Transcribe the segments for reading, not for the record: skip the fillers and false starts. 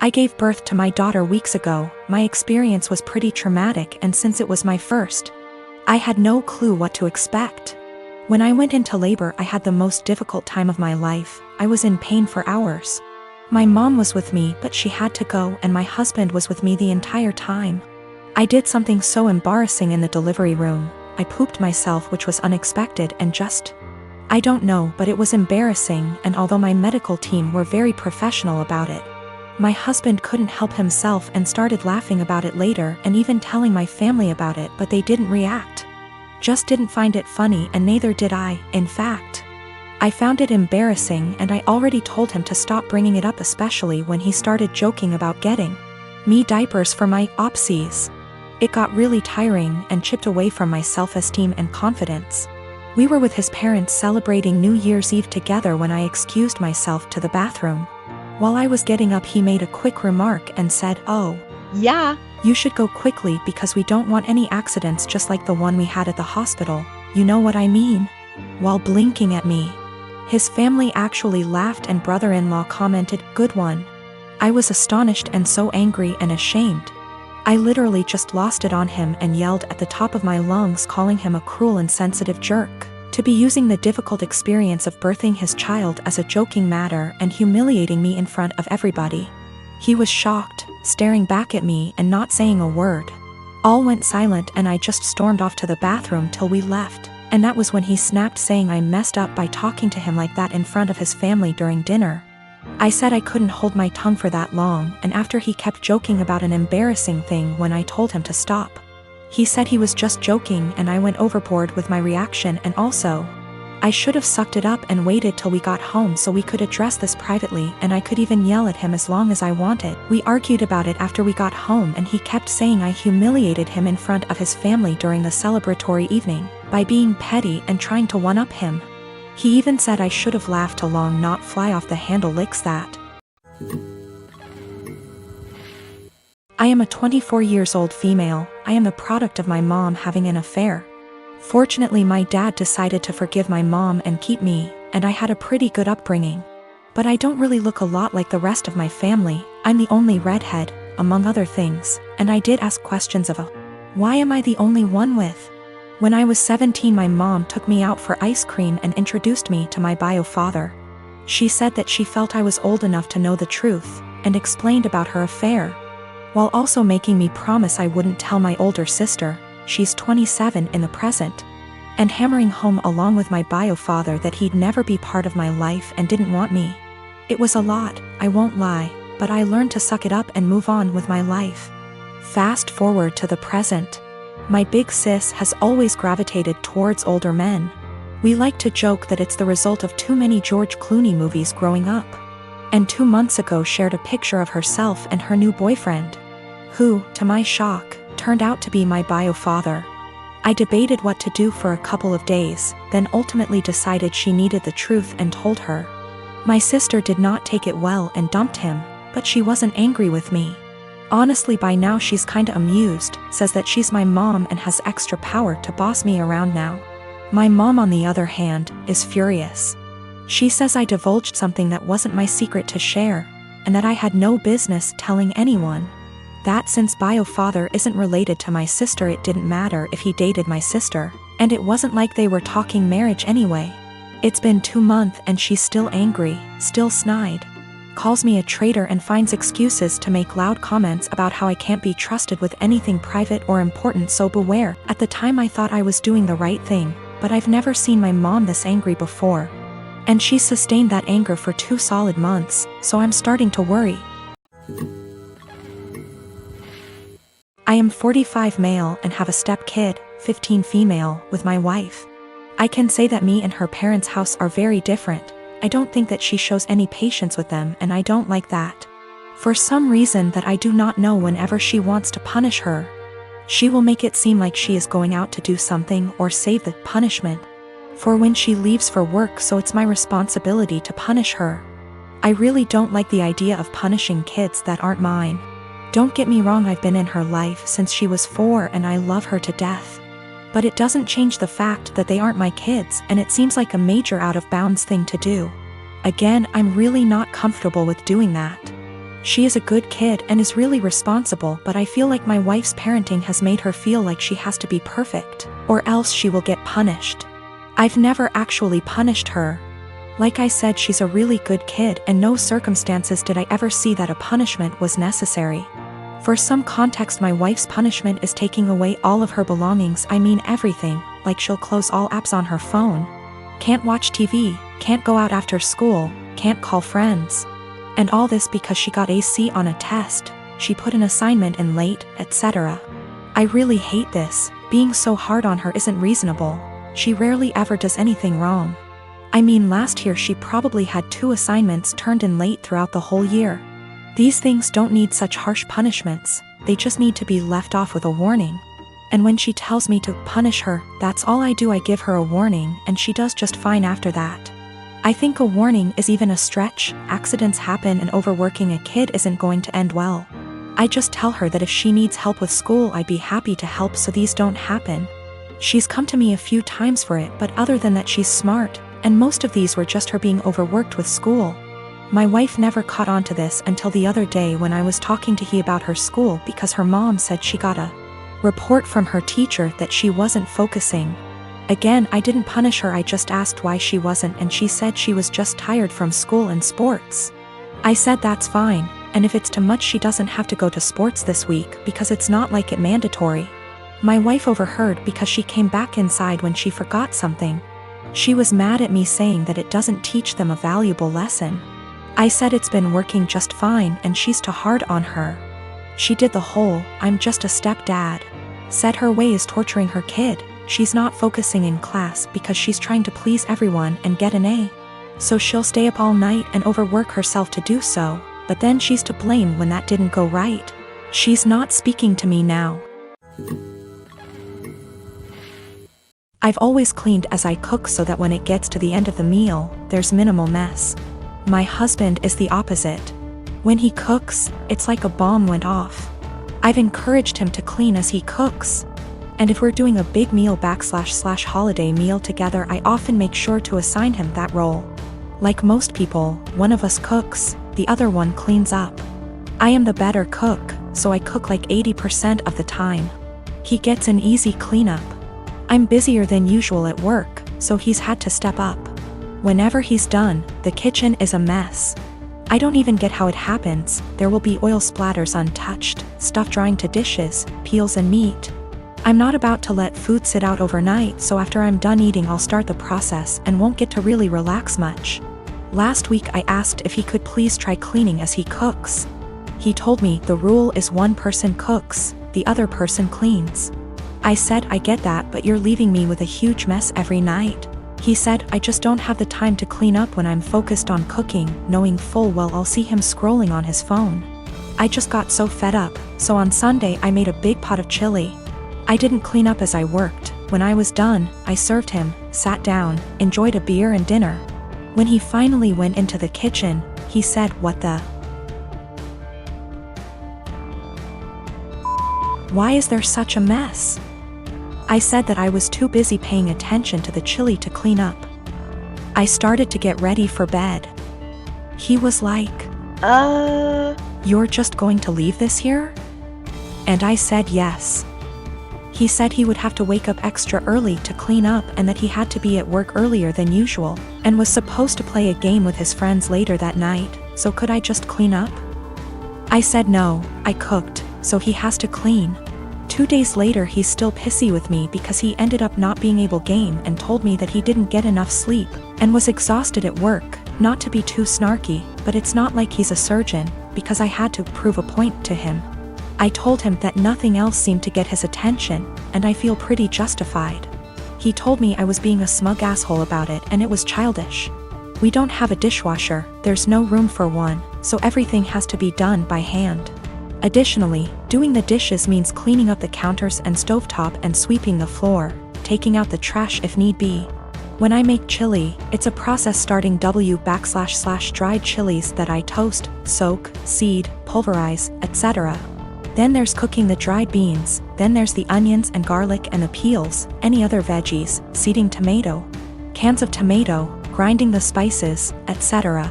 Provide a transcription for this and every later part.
I gave birth to my daughter weeks ago. My experience was pretty traumatic, and since it was my first, I had no clue what to expect. When I went into labor, I had the most difficult time of my life. I was in pain for hours. My mom was with me, but she had to go, and my husband was with me the entire time. I did something so embarrassing in the delivery room. I pooped myself, which was unexpected and I don't know, but it was embarrassing, and although my medical team were very professional about it, my husband couldn't help himself and started laughing about it later and even telling my family about it, but they didn't react. Just didn't find it funny, and neither did I. In fact, I found it embarrassing, and I already told him to stop bringing it up, especially when he started joking about getting me diapers for my opsies. It got really tiring and chipped away from my self-esteem and confidence. We were with his parents celebrating New Year's Eve together when I excused myself to the bathroom. While I was getting up, he made a quick remark and said, "Oh, Yeah, you should go quickly because we don't want any accidents just like the one we had at the hospital. You know what I mean?" While blinking at me. His family actually laughed, and brother-in-law commented, "Good one." I was astonished and so angry and ashamed. I literally just lost it on him and yelled at the top of my lungs, calling him a cruel and insensitive jerk, to be using the difficult experience of birthing his child as a joking matter and humiliating me in front of everybody. He was shocked, staring back at me and not saying a word. All went silent, and I just stormed off to the bathroom till we left, and that was when he snapped, saying I messed up by talking to him like that in front of his family during dinner. I said I couldn't hold my tongue for that long, and after he kept joking about an embarrassing thing when I told him to stop. He said he was just joking, and I went overboard with my reaction, and also, I should have sucked it up and waited till we got home so we could address this privately, and I could even yell at him as long as I wanted. We argued about it after we got home, and he kept saying I humiliated him in front of his family during the celebratory evening by being petty and trying to one-up him. He even said I should have laughed along, not fly off the handle licks that. I am a 24 years old female. I am the product of my mom having an affair. Fortunately, my dad decided to forgive my mom and keep me, and I had a pretty good upbringing. But I don't really look a lot like the rest of my family. I'm the only redhead, among other things, and I did ask questions of why am I the only one with? When I was 17, my mom took me out for ice cream and introduced me to my bio father. She said that she felt I was old enough to know the truth, and explained about her affair, while also making me promise I wouldn't tell my older sister, she's 27 in the present, and hammering home along with my bio father that he'd never be part of my life and didn't want me. It was a lot, I won't lie, but I learned to suck it up and move on with my life. Fast forward to the present. My big sis has always gravitated towards older men. We like to joke that it's the result of too many George Clooney movies growing up. And 2 months ago shared a picture of herself and her new boyfriend, who, to my shock, turned out to be my bio father. I debated what to do for a couple of days, then ultimately decided she needed the truth and told her. My sister did not take it well and dumped him, but she wasn't angry with me. Honestly, by now she's kinda amused, says that she's my mom and has extra power to boss me around now. My mom, on the other hand, is furious. She says I divulged something that wasn't my secret to share, and that I had no business telling anyone. That since bio father isn't related to my sister, it didn't matter if he dated my sister, and it wasn't like they were talking marriage anyway. It's been 2 months and she's still angry, still snide. Calls me a traitor and finds excuses to make loud comments about how I can't be trusted with anything private or important, so beware. At the time I thought I was doing the right thing, but I've never seen my mom this angry before. And she's sustained that anger for 2 solid months, so I'm starting to worry. I am 45 male and have a step kid, 15 female, with my wife. I can say that me and her parents' house are very different. I don't think that she shows any patience with them, and I don't like that. For some reason that I do not know, whenever she wants to punish her, she will make it seem like she is going out to do something or save the punishment for when she leaves for work, so it's my responsibility to punish her. I really don't like the idea of punishing kids that aren't mine. Don't get me wrong, I've been in her life since she was 4 and I love her to death. But it doesn't change the fact that they aren't my kids, and it seems like a major out of bounds thing to do. Again, I'm really not comfortable with doing that. She is a good kid and is really responsible, but I feel like my wife's parenting has made her feel like she has to be perfect, or else she will get punished. I've never actually punished her. Like I said, she's a really good kid, and no circumstances did I ever see that a punishment was necessary. For some context, my wife's punishment is taking away all of her belongings, I mean everything, like she'll close all apps on her phone. Can't watch TV, can't go out after school, can't call friends. And all this because she got a C on a test, she put an assignment in late, etc. I really hate this. Being so hard on her isn't reasonable. She rarely ever does anything wrong. I mean, last year she probably had 2 assignments turned in late throughout the whole year. These things don't need such harsh punishments, they just need to be left off with a warning. And when she tells me to punish her, that's all I do. I give her a warning and she does just fine after that. I think a warning is even a stretch. Accidents happen and overworking a kid isn't going to end well. I just tell her that if she needs help with school, I'd be happy to help so these don't happen. She's come to me a few times for it, but other than that, she's smart, and most of these were just her being overworked with school. My wife never caught on to this until the other day when I was talking to he about her school, because her mom said she got a report from her teacher that she wasn't focusing. Again, I didn't punish her, I just asked why she wasn't, and she said she was just tired from school and sports. I said that's fine, and if it's too much she doesn't have to go to sports this week because it's not like it mandatory. My wife overheard because she came back inside when she forgot something. She was mad at me, saying that it doesn't teach them a valuable lesson. I said it's been working just fine and she's too hard on her. She did the whole "I'm just a stepdad" said her way is torturing her kid. She's not focusing in class because she's trying to please everyone and get an A. So she'll stay up all night and overwork herself to do so, but then she's to blame when that didn't go right. She's not speaking to me now. I've always cleaned as I cook so that when it gets to the end of the meal, there's minimal mess. My husband is the opposite. When he cooks, it's like a bomb went off. I've encouraged him to clean as he cooks. And if we're doing a big meal / holiday meal together, I often make sure to assign him that role. Like most people, one of us cooks, the other one cleans up. I am the better cook, so I cook like 80% of the time. He gets an easy cleanup. I'm busier than usual at work, so he's had to step up. Whenever he's done, the kitchen is a mess. I don't even get how it happens. There will be oil splatters untouched, stuff drying to dishes, peels and meat. I'm not about to let food sit out overnight, so after I'm done eating I'll start the process and won't get to really relax much. Last week I asked if he could please try cleaning as he cooks. He told me the rule is one person cooks, the other person cleans. I said I get that, but you're leaving me with a huge mess every night. He said I just don't have the time to clean up when I'm focused on cooking, knowing full well I'll see him scrolling on his phone. I just got so fed up, so on Sunday I made a big pot of chili. I didn't clean up as I worked. When I was done, I served him, sat down, enjoyed a beer and dinner. When he finally went into the kitchen, he said, "What the? Why is there such a mess?" I said that I was too busy paying attention to the chili to clean up. I started to get ready for bed. He was like, "You're just going to leave this here?" And I said yes. He said he would have to wake up extra early to clean up and that he had to be at work earlier than usual, and was supposed to play a game with his friends later that night, so could I just clean up? I said no, I cooked, so he has to clean. 2 days later he's still pissy with me because he ended up not being able to game and told me that he didn't get enough sleep, and was exhausted at work. Not to be too snarky, but it's not like he's a surgeon, because I had to prove a point to him. I told him that nothing else seemed to get his attention, and I feel pretty justified. He told me I was being a smug asshole about it and it was childish. We don't have a dishwasher, there's no room for one, so everything has to be done by hand. Additionally, doing the dishes means cleaning up the counters and stovetop and sweeping the floor, taking out the trash if need be. When I make chili, it's a process starting / dried chilies that I toast, soak, seed, pulverize, etc. Then there's cooking the dried beans, then there's the onions and garlic and the peels, any other veggies, seeding tomato, cans of tomato, grinding the spices, etc.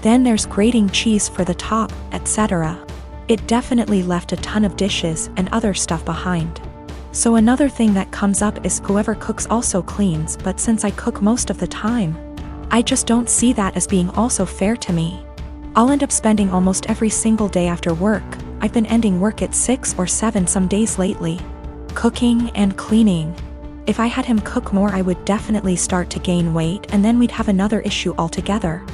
Then there's grating cheese for the top, etc. It definitely left a ton of dishes and other stuff behind. So another thing that comes up is whoever cooks also cleans, but since I cook most of the time, I just don't see that as being also fair to me. I'll end up spending almost every single day after work. I've been ending work at 6 or 7 some days lately, cooking and cleaning. If I had him cook more, I would definitely start to gain weight, and then we'd have another issue altogether.